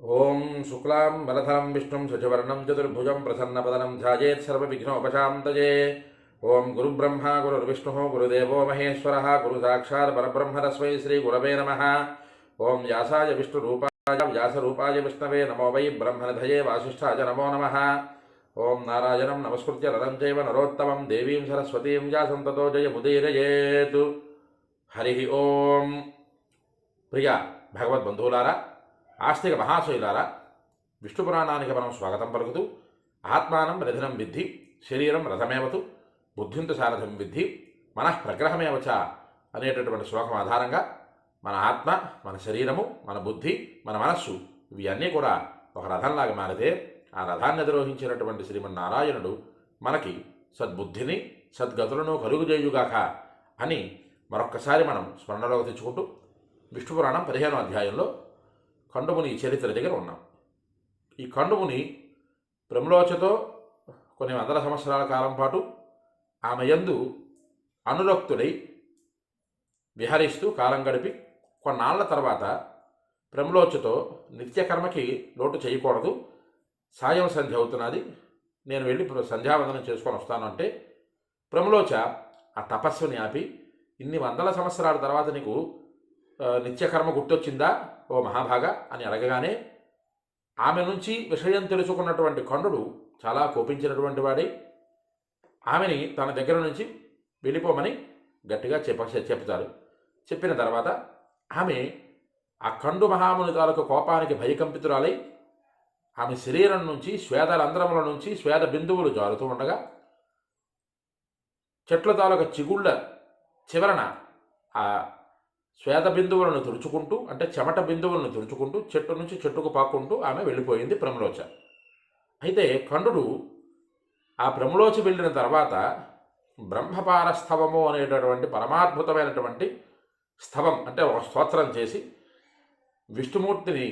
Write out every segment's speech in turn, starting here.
ఓం శుక్లాం వరధరం విష్ణుం శశివర్ణం చతుర్భుజం ప్రసన్నపదనం ధ్యాయేత్ సర్వవిఘ్నోపశాంతయే. ఓం గురుబ్రహ్మ గురుర్విష్ణుః గురుదేవో మహేశ్వరः గురు సాక్షాత్ పరబ్రహ్మ తస్మై శ్రీ గురవే నమః. ఓం వ్యాసాయ విష్ణురూపాయ వ్యాసరూపాయ విష్ణవే నమో వై బ్రహ్మనిధయే వాసిష్ఠాయ నమో నమః. ఓం నారాయణం నమస్కృత్య నరం చైవ నరోత్తమం దేవీం సరస్వతీం వ్యాసం తతో జయముదీరయేత్. హరి ఓం. ప్రియ భగవద్బంధువులారా, ఆస్తిక మహాశైలారా, విష్ణు పురాణానికి మనం స్వాగతం పలుకుతూ ఆత్మానం రథనం విద్ధి శరీరం రథమేవతు బుద్ధింతు సారథం విద్ధి మనః ప్రగ్రహమేవచ అనేటటువంటి శ్లోకం ఆధారంగా మన ఆత్మ, మన శరీరము, మన బుద్ధి, మన మనస్సు ఇవి అన్నీ కూడా ఒక రథంలాగా మారితే ఆ రథాన్ని అధిరోహించినటువంటి శ్రీమన్నారాయణుడు మనకి సద్బుద్ధిని సద్గతులను కలుగుజేయుగాక అని మరొక్కసారి మనం స్మరణలోకి తెచ్చుకుంటూ విష్ణు పురాణం 15వ అధ్యాయంలో కండుముని చరిత్ర దగ్గర ఉన్నాం. ఈ కండుముని ప్రమ్లోచతో కొన్ని వందల సంవత్సరాల కాలం పాటు ఆమె యందు అనురక్తుడై విహరిస్తూ కాలం గడిపి కొన్నాళ్ల తర్వాత ప్రమ్లోచతో నిత్యకర్మకి లోటు చేయకూడదు, సాయం సంధ్య అవుతున్నది, నేను వెళ్ళి సంధ్యావందనం చేసుకొని వస్తాను అంటే ప్రమ్లోచ ఆ తపస్సుని ఆపి, ఇన్ని వందల సంవత్సరాల తర్వాత నీకు నిత్యకర్మ గుర్తొచ్చిందా ఓ మహాభాగా అని అడగగానే ఆమె నుంచి విషయం తెలుసుకున్నటువంటి ఖండుడు చాలా కోపించినటువంటి వాడై ఆమెని తన దగ్గర నుంచి వెళ్ళిపోమని గట్టిగా చెప్తారు. చెప్పిన తర్వాత ఆమె ఆ ఖండు మహాముని తాలూకు కోపానికి భయకంపితురాలై ఆమె శరీరం నుంచి రంధ్రముల నుంచి స్వేద బిందువులు జారుతూ ఉండగా చెట్ల తాలూకు చిగుళ్ళ చివరన ఆ శ్వేత బిందువులను తుడుచుకుంటూ, అంటే చెమట బిందువులను తుడుచుకుంటూ చెట్టు నుంచి చెట్టుకు పాక్కుంటూ ఆమె వెళ్ళిపోయింది ప్రమలోచ. అయితే ఖండుడు ఆ ప్రమలోచ వెళ్ళిన తర్వాత బ్రహ్మపారస్థవము అనేటటువంటి పరమాద్భుతమైనటువంటి స్థవం, అంటే ఒక స్తోత్రం చేసి విష్ణుమూర్తిని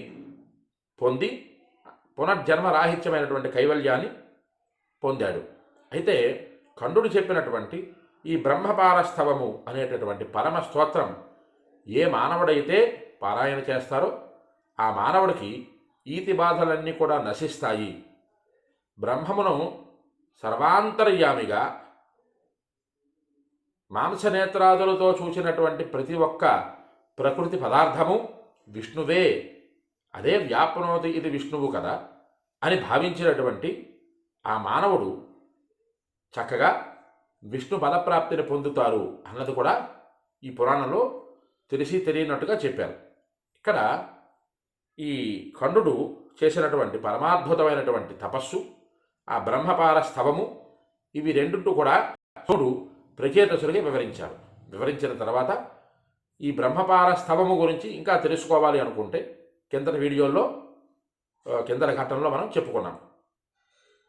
పొంది పునర్జన్మరాహిత్యమైనటువంటి కైవల్యాన్ని పొందాడు. అయితే ఖండుడు చెప్పినటువంటి ఈ బ్రహ్మపారస్థవము అనేటటువంటి పరమ స్తోత్రం ఏ మానవుడైతే పారాయణ చేస్తారో ఆ మానవుడికి ఈతి బాధలన్నీ కూడా నశిస్తాయి. బ్రహ్మమును సర్వాంతర్యామిగా మాంసనేత్రాదులతో చూసినటువంటి ప్రతి ఒక్క ప్రకృతి పదార్థము విష్ణువే, అదే వ్యాప్నోతి ఇది విష్ణువు కదా అని భావించినటువంటి ఆ మానవుడు చక్కగా విష్ణు బలప్రాప్తిని పొందుతారు అన్నది కూడా ఈ పురాణంలో తెలియనట్టుగా చెప్పారు. ఇక్కడ ఈ ఖండుడు చేసినటువంటి పరమాద్భుతమైనటువంటి తపస్సు, ఆ బ్రహ్మపార స్థవము, ఇవి రెండింటి కూడా చూడు ప్రచేతసుడికి వివరించారు. వివరించిన తర్వాత ఈ బ్రహ్మపార స్థవము గురించి ఇంకా తెలుసుకోవాలి అనుకుంటే కిందటి వీడియోలో కిందటి ఘట్టంలో మనం చెప్పుకున్నాం,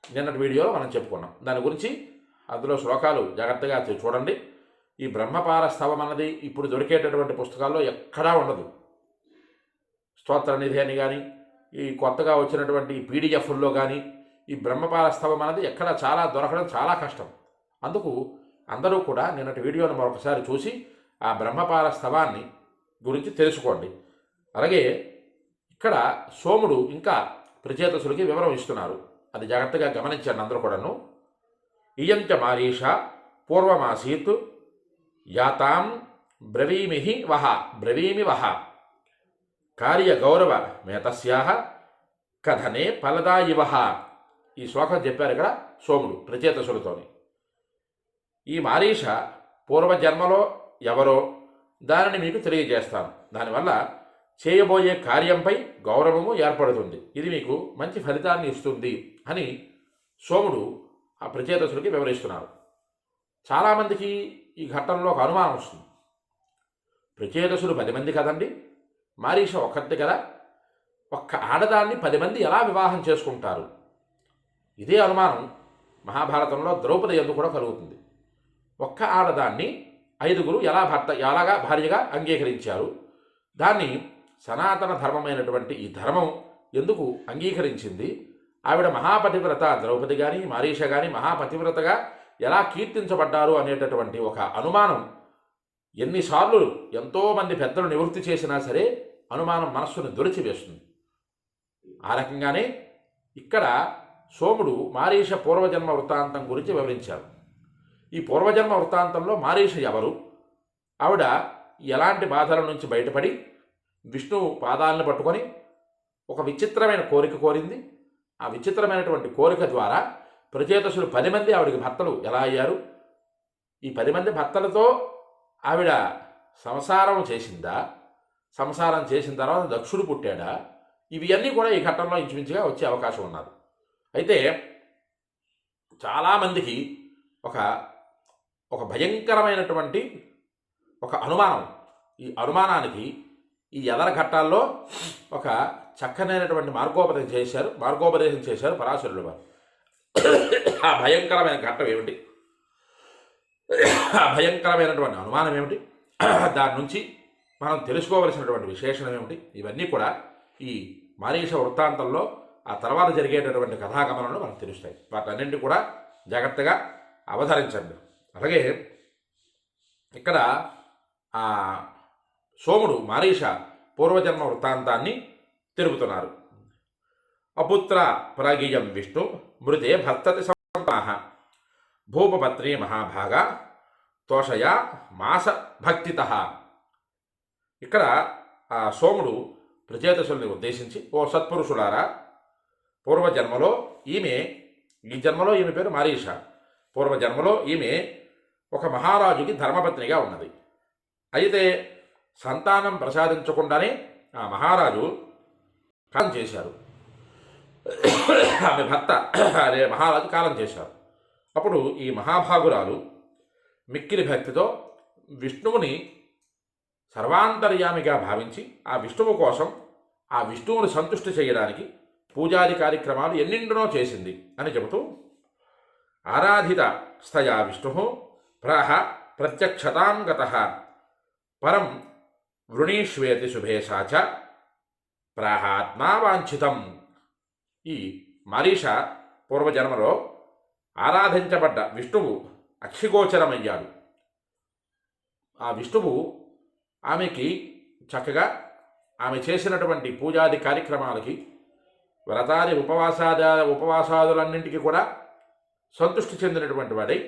నిన్నటి వీడియోలో మనం చెప్పుకున్నాం. దాని గురించి అందులో శ్లోకాలు జాగ్రత్తగా చూడండి. ఈ బ్రహ్మపార స్థవం అన్నది ఇప్పుడు దొరికేటటువంటి పుస్తకాల్లో ఎక్కడా ఉండదు. స్తోత్రనిధి అని కానీ ఈ కొత్తగా వచ్చినటువంటి పీడిఎఫ్ల్లో కానీ ఈ బ్రహ్మపార స్థవం అన్నది ఎక్కడ దొరకడం చాలా కష్టం. అందుకు అందరూ కూడా నిన్నటి వీడియోను మరొకసారి చూసి ఆ బ్రహ్మపార స్థవాన్ని గురించి తెలుసుకోండి. అలాగే ఇక్కడ సోముడు ఇంకా ప్రచేతసుడికి వివరం ఇస్తున్నారు, అది జాగ్రత్తగా గమనించండి అందరూ కూడాను. ఇయంచ మారీష పూర్వమాసీత్ యాతాం బ్రవీమి వహ కార్యగౌరవ మేతస్యాహ కథనే ఫలదాయివ. ఈ శ్లోకం చెప్పారు ఇక్కడ సోముడు ప్రచేతసులతోని. ఈ మారీష పూర్వజన్మలో ఎవరో దానిని మీకు తెలియజేస్తాను, దానివల్ల చేయబోయే కార్యంపై గౌరవము ఏర్పడుతుంది, ఇది మీకు మంచి ఫలితాన్ని ఇస్తుంది అని సోముడు ఆ ప్రచేతసుడికి వివరిస్తున్నారు. చాలామందికి ఈ ఘట్టంలో ఒక అనుమానం వస్తుంది, ప్రచేతసులు 10 మంది కదండి, మారీష ఒక్కతే కదా, ఒక్క ఆడదాన్ని 10 మంది ఎలా వివాహం చేసుకుంటారు? ఇదే అనుమానం మహాభారతంలో ద్రౌపది యందు కూడా కలుగుతుంది. ఒక్క ఆడదాన్ని 5గురు ఎలాగా భార్యగా అంగీకరించారు? దాన్ని సనాతన ధర్మమైనటువంటి ఈ ధర్మం ఎందుకు అంగీకరించింది? ఆవిడ మహాపతివ్రత ద్రౌపది కానీ మారీష కానీ మహాపతివ్రతగా ఎలా కీర్తించబడ్డారు అనేటటువంటి ఒక అనుమానం ఎన్నిసార్లు ఎంతోమంది పెద్దలు నివృత్తి చేసినా సరే అనుమానం మనస్సును దొరిచివేస్తుంది. ఆ రకంగానే ఇక్కడ సోముడు మారీష పూర్వజన్మ వృత్తాంతం గురించి వివరించారు. ఈ పూర్వజన్మ వృత్తాంతంలో మారీష ఎవరు, ఆవిడ ఎలాంటి బాధల నుంచి బయటపడి విష్ణువు పాదాలను పట్టుకొని ఒక విచిత్రమైన కోరిక కోరింది. ఆ విచిత్రమైనటువంటి కోరిక ద్వారా ప్రచేతసులు 10 మంది ఆవిడికి భర్తలు ఎలా అయ్యారు, ఈ 10 మంది భర్తలతో ఆవిడ సంసారం చేసిందా, సంసారం చేసిన తర్వాత దక్షుడు పుట్టాడా, ఇవన్నీ కూడా ఈ ఘట్టంలో ఇంచుమించుగా వచ్చే అవకాశం ఉన్నది. అయితే చాలామందికి ఒక ఒక భయంకరమైనటువంటి ఒక అనుమానం, ఈ అనుమానానికి ఈ ఎదర ఘట్టాల్లో ఒక చక్కనైనటువంటి మార్గోపదేశం చేశారు పరాశరులు వారు. ఆ భయంకరమైన ఘట్టం ఏమిటి, ఆ భయంకరమైనటువంటి అనుమానం ఏమిటి, దాని నుంచి మనం తెలుసుకోవలసినటువంటి విశేషణం ఏమిటి, ఇవన్నీ కూడా ఈ మారీష వృత్తాంతంలో ఆ తర్వాత జరిగేటటువంటి కథాగమనంలో మనకు తెలుస్తాయి. వాటన్నింటినీ కూడా జాగ్రత్తగా అవతరించండి. అలాగే ఇక్కడ ఆ సోముడు మారీష పూర్వజన్మ వృత్తాంతాన్ని తెలుపుతున్నారు. అపుత్ర పరాగీయం విష్ణు మృతే భర్తతి సంపాహ భూపపత్ని మహాభాగ తోషయ మాస భక్తిత. ఇక్కడ ఆ సోముడు ప్రచేతసుల్ని ఉద్దేశించి, ఓ సత్పురుషులారా, పూర్వజన్మలో ఈ జన్మలో ఈమె పేరు మారీష, పూర్వజన్మలో ఈమె ఒక మహారాజుకి ధర్మపత్నిగా ఉన్నది. అయితే సంతానం ప్రసాదించకుండానే ఆ మహారాజు కాలం చేశారు, ఆమె భర్త అదే మహారాజు కాలం చేశారు. అప్పుడు ఈ మహాభాగురాలు మిక్కిలి భక్తితో విష్ణువుని సర్వాంతర్యామిగా భావించి ఆ విష్ణువు కోసం, ఆ విష్ణువుని సంతుష్టి చేయడానికి పూజాది కార్యక్రమాలు ఎన్నింటినో చేసింది అని చెబుతూ, ఆరాధిత స్థయా విష్ణు ప్రాహ ప్రత్యక్షతాం గతః పరం వృణీష్వేతి శుభేశాచ ప్రాహాత్మా వాంఛితం. ఈ మారీష పూర్వజన్మలో ఆరాధించబడ్డ విష్ణువు అక్షిగోచరమయ్యాడు. ఆ విష్ణువు ఆమెకి చక్కగా ఆమె చేసినటువంటి పూజాది కార్యక్రమాలకి, వ్రతాది ఉపవాసాదులన్నింటికి కూడా సంతృష్టి చెందినటువంటి వాడై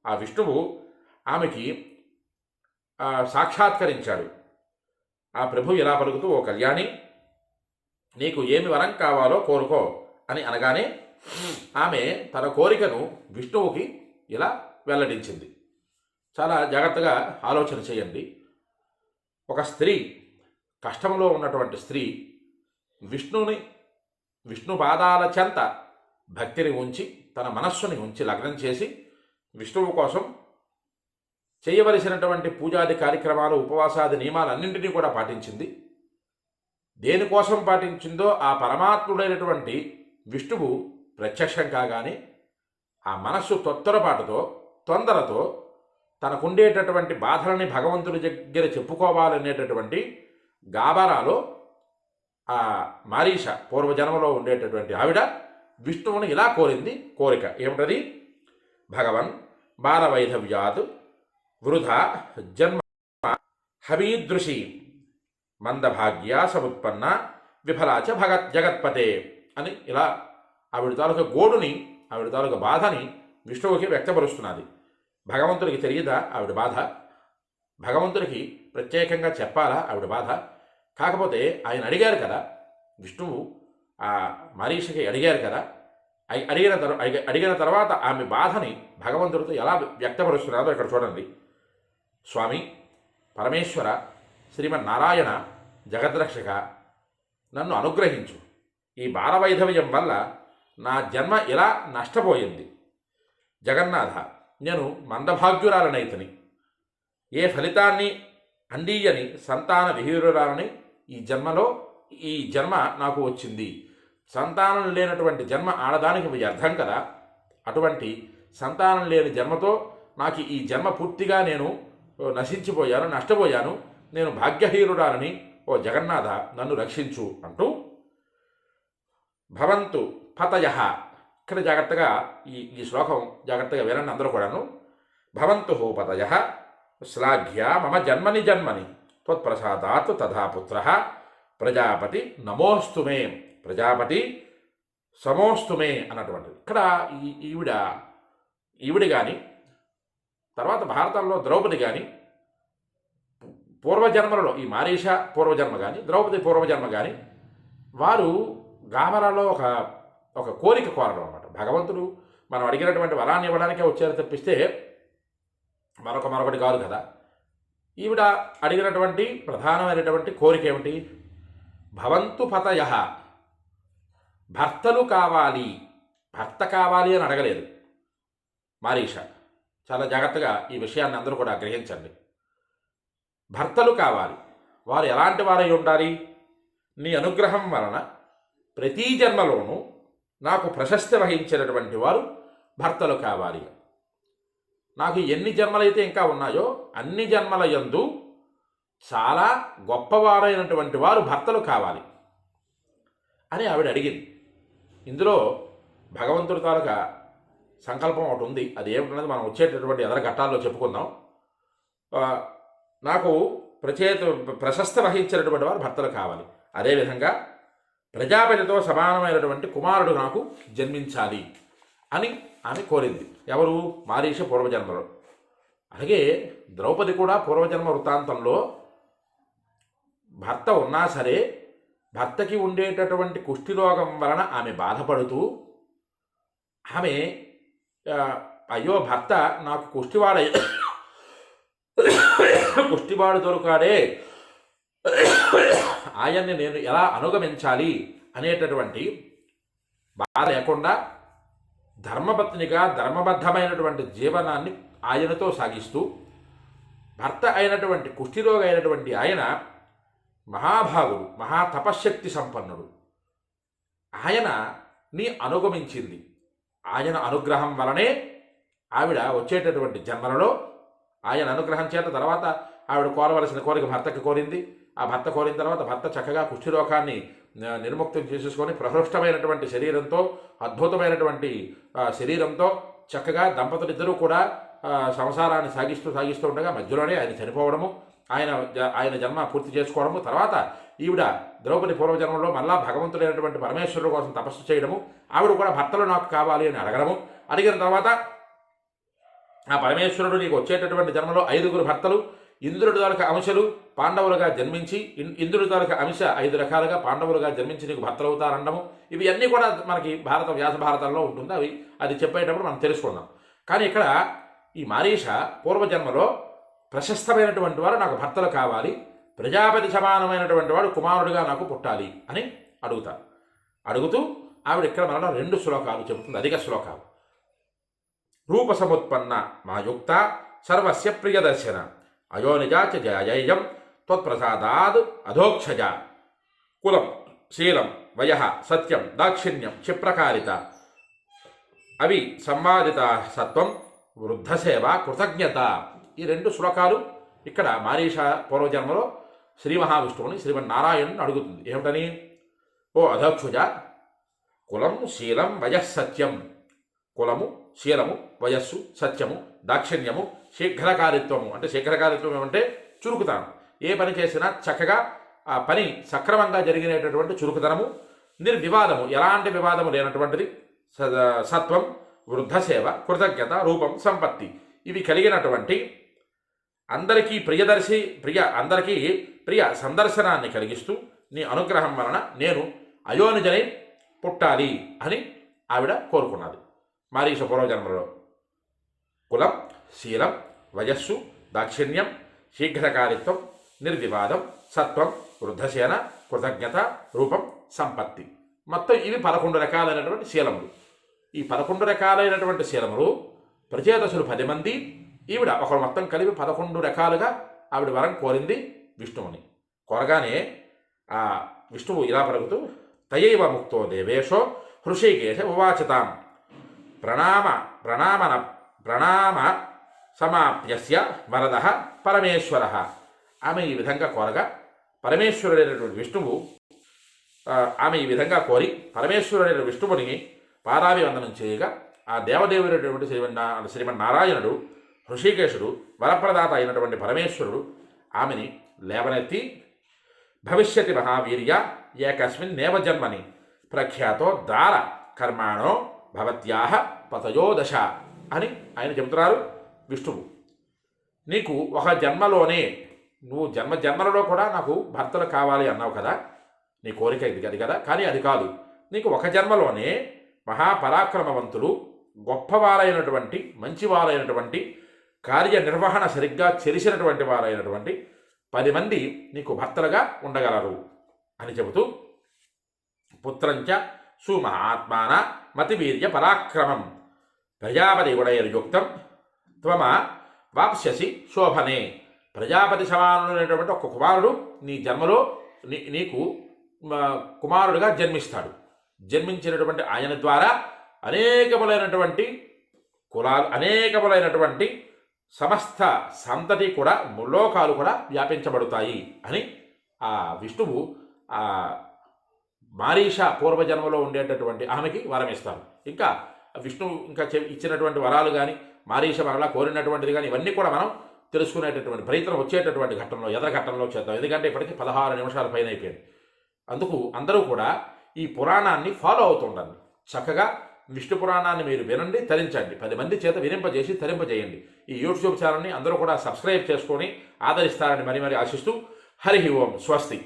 ఆ విష్ణువు ఆమెకి సాక్షాత్కరించాడు. ఆ ప్రభు ఇలా పలుకుతూ, ఓ కళ్యాణి, నీకు ఏమి వరం కావాలో కోరుకో అని అనగానే ఆమె తన కోరికను విష్ణువుకి ఇలా వెల్లడించింది. చాలా జాగ్రత్తగా ఆలోచన చేయండి. ఒక స్త్రీ, కష్టంలో ఉన్నటువంటి స్త్రీ విష్ణు పాదాల చెంత భక్తిని ఉంచి, తన మనస్సుని ఉంచి లగ్నం చేసి విష్ణువు కోసం చేయవలసినటువంటి పూజాది కార్యక్రమాలు, ఉపవాసాది నియమాలన్నింటినీ కూడా పాటించింది. దేనికోసం పాటించిందో ఆ పరమాత్ముడైనటువంటి విష్ణువు ప్రత్యక్షం కాగానే ఆ మనస్సు తొందరతో తనకుండేటటువంటి బాధలని భగవంతుడి దగ్గర చెప్పుకోవాలనేటటువంటి గాబరాలో ఆ మారీష పూర్వజన్మలో ఉండేటటువంటి ఆవిడ విష్ణువుని ఇలా కోరింది. కోరిక ఏమిటది? భగవన్ బాలవైధవ్యాత్ వృధా జన్మ హవీదృషి మందభాగ్యా సముత్పన్న విఫలాచ జగత్పతే అని ఇలా ఆవిడ తాలూకా గోడుని, ఆవిడ తాలూకా బాధని విష్ణువుకి వ్యక్తపరుస్తున్నది. భగవంతుడికి తెలియదా ఆవిడ బాధ? భగవంతుడికి ప్రత్యేకంగా చెప్పాలా ఆవిడ బాధ? కాకపోతే ఆయన అడిగారు కదా, విష్ణువు ఆ మారీషకి అడిగారు కదా, అడిగిన తర్వాత ఆమె బాధని భగవంతుడితో ఎలా వ్యక్తపరుస్తున్నారో ఇక్కడ చూడండి. స్వామి పరమేశ్వర శ్రీమన్నారాయణ జగద్రక్షక, నన్ను అనుగ్రహించు. ఈ బాలవైధవ్యం వల్ల నా జన్మ ఇలా నష్టపోయింది. జగన్నాథ, నేను మందభాగ్యురాలనైతిని. ఏ ఫలితాన్ని అందియని సంతాన విహీరురాలని ఈ జన్మ నాకు వచ్చింది. సంతానం లేనటువంటి జన్మ ఆడదానికి వ్యర్థం కదా. అటువంటి సంతానం లేని జన్మతో నాకు ఈ జన్మ పూర్తిగా నేను నష్టపోయాను. నేను భాగ్యహీనురాలని, ఓ జగన్నాథ నన్ను రక్షించు అంటూ భవంతు పతయః. ఇక్కడ జాగ్రత్తగా ఈ శ్లోకం జాగ్రత్తగా వినండి అందరూ కూడాను. భవంతు పతయః శ్లాఘ్య మమ జన్మని త్వత్ప్రసాదాత్ తథా పుత్రః ప్రజాపతి నమోస్తు మే. ప్రజాపతి సమోస్తుమే అన్నటువంటిది. ఇక్కడ ఈవిడ కానీ తర్వాత భారతంలో ద్రౌపది కానీ పూర్వజన్మలలో ఈ మారీష పూర్వజన్మ కానీ ద్రౌపది పూర్వజన్మ కానీ వారు గామరాలో ఒక కోరిక కోరడం అన్నమాట. భగవంతుడు మనం అడిగినటువంటి వరాన్ని ఇవ్వడానికే వచ్చారు తప్పిస్తే మరొకటి కాదు కదా. ఈవిడ అడిగినటువంటి ప్రధానమైనటువంటి కోరిక ఏమిటి? భవంతు పతయః, భర్తలు కావాలి, భర్త కావాలి అని అడగలేదు మారీష. చాలా జాగ్రత్తగా ఈ విషయాన్ని అందరూ కూడా గ్రహించండి. భర్తలు కావాలి. వారు ఎలాంటి వారై ఉండాలి? నీ అనుగ్రహం వలన ప్రతి జన్మలోనూ నాకు ప్రశస్తి వహించినటువంటి వారు భర్తలు కావాలి. నాకు ఎన్ని జన్మలైతే ఇంకా ఉన్నాయో అన్ని జన్మల యందు చాలా గొప్పవారైనటువంటి వారు భర్తలు కావాలి అని ఆవిడ అడిగింది. ఇందులో భగవంతుడి తాలూకా సంకల్పం ఒకటి ఉంది. అది ఏమిటన్నది మనం వచ్చేటటువంటి ఎదర ఘట్టాల్లో చెప్పుకుందాం. నాకు ప్రశస్తి వహించినటువంటి వారు భర్తలు కావాలి. అదేవిధంగా ప్రజాపతితో సమానమైనటువంటి కుమారుడు నాకు జన్మించాలి అని ఆమె కోరింది. ఎవరు? మారీష పూర్వజన్మలో. అలాగే ద్రౌపది కూడా పూర్వజన్మ వృత్తాంతంలో భర్త ఉన్నా సరే భర్తకి ఉండేటటువంటి కుష్ఠిరోగం వలన ఆమె బాధపడుతూ ఆమె అయ్యో భర్త నాకు కుష్టివాడు దొరకాడే, ఆయన్ని నేను ఎలా అనుగమించాలి అనేటటువంటి బాధ లేకుండా ధర్మపత్నిగా ధర్మబద్ధమైనటువంటి జీవనాన్ని ఆయనతో సాగిస్తూ భర్త అయినటువంటి కుష్ఠిరోగి అయినటువంటి ఆయన మహాభాగుడు, మహాతపశ్శక్తి సంపన్నుడు. ఆయనని అనుగమించింది. ఆయన అనుగ్రహం వలనే ఆవిడ వచ్చేటటువంటి జన్మలలో ఆయన అనుగ్రహం చేత తర్వాత ఆవిడ కోరవలసిన కోరిక భర్తకి కోరింది. ఆ భర్త కోరిన తర్వాత భర్త చక్కగా కుష్ఠిరోగాన్ని నిర్ముక్తం చేసేసుకొని ప్రహృష్టమైనటువంటి శరీరంతో, అద్భుతమైనటువంటి శరీరంతో చక్కగా దంపతులిద్దరూ కూడా సంసారాన్ని సాగిస్తూ ఉండగా మధ్యలోనే ఆయన చనిపోవడము, ఆయన జన్మ పూర్తి చేసుకోవడము, తర్వాత ఈవిడ ద్రౌపది పూర్వజన్మలో మళ్ళా భగవంతుడైనటువంటి పరమేశ్వరుడు కోసం తపస్సు చేయడము, ఆవిడ కూడా భర్తలు నాకు కావాలి అని అడగడము, అడిగిన తర్వాత ఆ పరమేశ్వరుడు నీకు వచ్చేటటువంటి జన్మలో 5 భర్తలు, ఇంద్రుడి తాలూకా అంశలు పాండవులుగా జన్మించి, ఇంద్రుడి తాలూకా అంశ 5 రకాలుగా పాండవులుగా జన్మించి నీకు భర్తలు అవుతారనడము, ఇవి అన్నీ కూడా మనకి వ్యాస భారతంలో ఉంటుంది. అది చెప్పేటప్పుడు మనం తెలుసుకుందాం. కానీ ఇక్కడ ఈ మారీష పూర్వజన్మలో ప్రశస్తమైనటువంటి వారు నాకు భర్తలు కావాలి, ప్రజాపతి సమానమైనటువంటి వాడు కుమారుడిగా నాకు పుట్టాలి అని అడుగుతూ ఆవిడ ఇక్కడ మనలో 2 శ్లోకాలు చెబుతుంది, అధిక శ్లోకాలు. రూపసముత్పన్న మాయుక్త సర్వస్య ప్రియదర్శన అయోనిజాచ జయజయం త్వత్ప్రసాదాద్ అధోక్షజ కులం శీలం వయ సత్యం దాక్షిణ్యం క్షిప్రకారిత అవి సంవాదిత సత్వం వృద్ధసేవ కృతజ్ఞత. ఈ 2 శ్లోకాలు ఇక్కడ మారీష పూర్వజన్మలో శ్రీ మహావిష్ణువుని శ్రీమన్నారాయణుని అడుగుతుంది. ఏమిటని? ఓ అధోక్షుజ, కులం శీలం వయస్సత్యం, కులము శీలము వయస్సు సత్యము దాక్షిణ్యము శీఘ్రకారిత్వము. అంటే శీఘ్రకారిత్వం ఏమంటే చురుకుతనం, ఏ పని చేసినా చక్కగా ఆ పని సక్రమంగా జరిగినటువంటి చురుకుతనము, నిర్వివాదము ఎలాంటి వివాదము లేనటువంటిది, సత్వం వృద్ధసేవ కృతజ్ఞత రూపం సంపత్తి, ఇవి కలిగినటువంటి అందరికీ అందరికీ ప్రియ సందర్శనాన్ని కలిగిస్తూ నీ అనుగ్రహం వలన నేను అయోనిజనై పుట్టాలి అని ఆవిడ కోరుకున్నది. మారీష పూర్వజన్మలో కులం శీలం వయస్సు దాక్షిణ్యం శీఘ్రకారిత్వం నిర్వివాదం సత్వం వృద్ధసేన కృతజ్ఞత రూపం సంపత్తి, మొత్తం ఇవి 11 రకాలైనటువంటి శీలములు. ఈ 11 రకాలైనటువంటి శీలములు ప్రచేతసులు 10 మంది, ఈవిడ ఒకరు మొత్తం కలిపి 11 రకాలుగా ఆవిడ వరం కోరింది విష్ణువుని. కోరగానే ఆ విష్ణువు ఇలా పలుకుతూ తయైవ ముక్తో దేవేశో హృషికేశ ఉవాచతాం ప్రణామ సమాప్యస్య వరద పరమేశ్వర. ఆమె ఈ విధంగా కోరగా పరమేశ్వరుడైనటువంటి విష్ణువు ఆమె ఈ విధంగా కోరి పరమేశ్వరుడైన విష్ణువుని పాదాభివందనం చేయగా ఆ దేవదేవుడైనటువంటి శ్రీమన్నారాయణుడు హృషికేశుడు వరప్రదాత అయినటువంటి పరమేశ్వరుడు ఆమెని లేవనెత్తి భవిష్యతి మహావీర్య ఏకస్మిన్ నేవ జన్మని ప్రఖ్యాతో దార కర్మాణో భవత్యాహ పతయో దశ అని ఆయన చెబుతున్నారు విష్ణువు. నీకు ఒక జన్మలోనే, నువ్వు జన్మలలో కూడా నాకు భర్తలు కావాలి అన్నావు కదా, నీ కోరిక ఇది అది కదా, కానీ అది కాదు. నీకు ఒక జన్మలోనే మహాపరాక్రమవంతులు, గొప్పవారైనటువంటి, మంచివారైనటువంటి, కార్యనిర్వహణ సరిగ్గా చేసినటువంటి వారైనటువంటి 10 మంది నీకు భర్తలుగా ఉండగలరు అని చెబుతూ, పుత్రంచ సుమహాత్మాన మతివీర్య పరాక్రమం ప్రజాపతి గుణైర్యుక్తం త్వమ వాప్స్యసి శోభనే. ప్రజాపతి సమానుడైనటువంటి ఒక కుమారుడు నీ జన్మలో నీకు కుమారుడిగా జన్మిస్తాడు. జన్మించినటువంటి ఆయన ద్వారా అనేకములైనటువంటి కులాలు, అనేకములైనటువంటి సమస్త సంతతి కూడా, ముల్లోకాలు కూడా వ్యాపించబడతాయి అని ఆ విష్ణువు ఆ మారీష పూర్వజన్మలో ఉండేటటువంటి ఆమెకి వరం ఇస్తారు. ఇంకా విష్ణువు ఇంకా ఇచ్చినటువంటి వరాలు కానీ, మారీష మరలా కోరినటువంటిది కానీ, ఇవన్నీ కూడా మనం తెలుసుకునేటటువంటి ప్రయత్నం వచ్చేటటువంటి ఘట్టంలో, ఎదర ఘట్టంలో చేద్దాం. ఎందుకంటే ఇప్పటికీ 16 నిమిషాల పైన అయిపోయింది. అందుకు అందరూ కూడా ఈ పురాణాన్ని ఫాలో అవుతుండండి. చక్కగా విష్ణు పురాణాన్ని మీరు వినండి, తరించండి. 10 మంది చేత వినింపజేసి తరింపజేయండి. ఈ యూట్యూబ్ ఛానల్ని అందరూ కూడా సబ్స్క్రైబ్ చేసుకొని ఆదరిస్తారని మరి ఆశిస్తూ, హరి ఓం, స్వస్తి.